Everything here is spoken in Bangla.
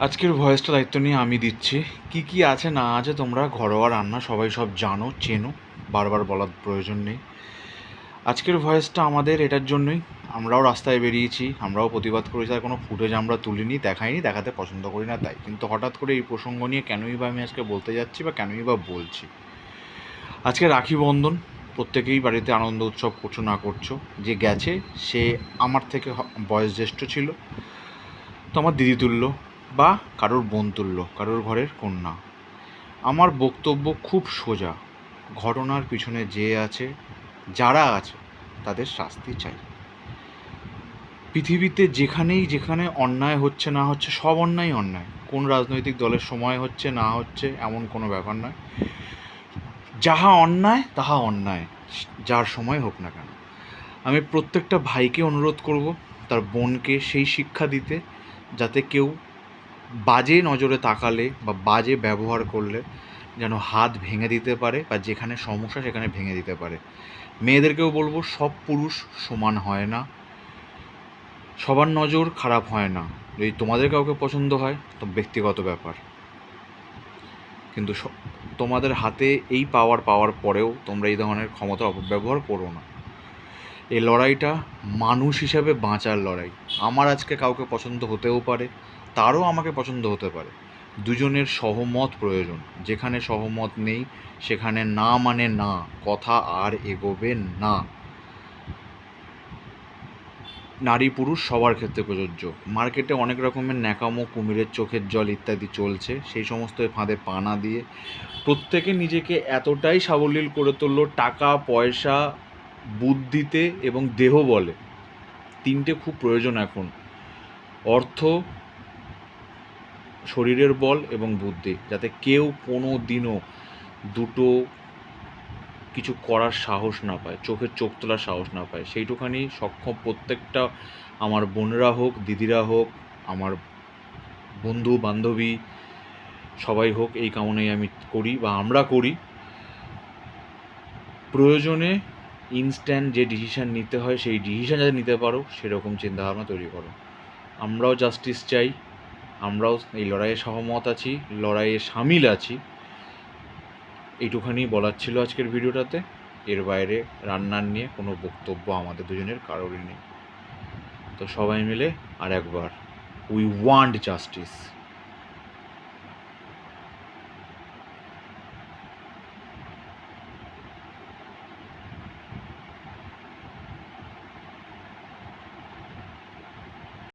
আজকের ভয়েসটা দায়িত্ব নিয়ে আমি দিচ্ছি। কি কি আছে না আছে তোমরা ঘরোয়া রান্না সবাই সব জানো, চেনো, বারবার বলার প্রয়োজন নেই। আজকের ভয়েসটা আমাদের এটার জন্যই, আমরাও রাস্তায় বেরিয়েছি, আমরাও প্রতিবাদ করেছি, আর কোনো ফুটেজ আমরা তুলিনি, দেখাইনি, দেখাতে পছন্দ করি না তাই। কিন্তু হঠাৎ করে এই প্রসঙ্গ নিয়ে কেনই বা আমি আজকে বলতে যাচ্ছি বা কেনই বা বলছি। আজকে রাখি বন্ধন, প্রত্যেকেই বাড়িতে আনন্দ উৎসব করছো না করছো। যে গেছে সে আমার থেকে বয়োজ্যেষ্ঠ ছিল, তো আমার দিদি তুল্য বা কারোর বোন তুল্য, কারোর ঘরের কন্যা। আমার বক্তব্য খুব সোজা, ঘটনার পিছনে যে আছে, যারা আছে, তাদের শাস্তি চাই। পৃথিবীতে যেখানে অন্যায় হচ্ছে না হচ্ছে, সব অন্যায় অন্যায়। কোন রাজনৈতিক দলের সময় হচ্ছে না হচ্ছে এমন কোনো ব্যাপার নয়। যাহা অন্যায় তাহা অন্যায়, যার সময় হোক না কেন। আমি প্রত্যেকটা ভাইকে অনুরোধ করব তার বোনকে সেই শিক্ষা দিতে, যাতে কেউ বাজে নজরে তাকালে বা বাজে ব্যবহার করলে যেন হাত ভেঙে দিতে পারে, বা যেখানে সমস্যা সেখানে ভেঙে দিতে পারে। মেয়েদেরকেও বলবো, সব পুরুষ সমান হয় না, সবার নজর খারাপ হয় না। যদি তোমাদের কাউকে পছন্দ হয় তো ব্যক্তিগত ব্যাপার, কিন্তু তোমাদের হাতে এই পাওয়ার পরেও তোমরা এই ধরনের ক্ষমতার অপব্যবহার করো না। এই লড়াইটা মানুষ হিসাবে বাঁচার লড়াই। আমার আজকে কাউকে পছন্দ হতেও পারে, তারও আমাকে পছন্দ হতে পারে। দুজনের সহমত প্রয়োজন। যেখানে সহমত নেই সেখানে না মানে না, কথা আর এগোবে না। নারী পুরুষ সবার ক্ষেত্রে প্রযোজ্য। মার্কেটে অনেক রকমের ন্যাকামো, কুমিরের চোখের জল ইত্যাদি চলছে। সেই সমস্ত ফাঁদে পা না দিয়ে প্রত্যেকে নিজেকে এতটাই সাবলীল করে তুললো, টাকা পয়সা, বুদ্ধিতে এবং দেহ বলে, তিনটে খুব প্রয়োজন এখন। অর্থ, শরীরের বল এবং বুদ্ধি, যাতে কেউ কোনো দিনও দুটো কিছু করার সাহস না পায়, চোখের চোখ তোলার সাহস না পায়। সেইটুখানি সক্ষম প্রত্যেকটা আমার বোনেরা হোক, দিদিরা হোক, আমার বন্ধু বান্ধবী সবাই হোক, এই কামনাই আমি করি বা আমরা করি। প্রয়োজনে ইনস্ট্যান্ট যে ডিসিশান নিতে হয় সেই ডিসিশান যাতে নিতে পারো, সেরকম চিন্তাভাবনা তৈরি করো। আমরাও জাস্টিস চাই, আমরাও এই লড়াইয়ে সহমত আছি, লড়াইয়ে সামিল আছি। এইটুখানি বলার ছিল আজকের ভিডিওটাতে। এর বাইরে রান্নার নিয়ে কোনো বক্তব্য আমাদের দুজনের কারোরই নেই। তো সবাই মিলে আর একবার, উই ওয়ান্ট জাস্টিস।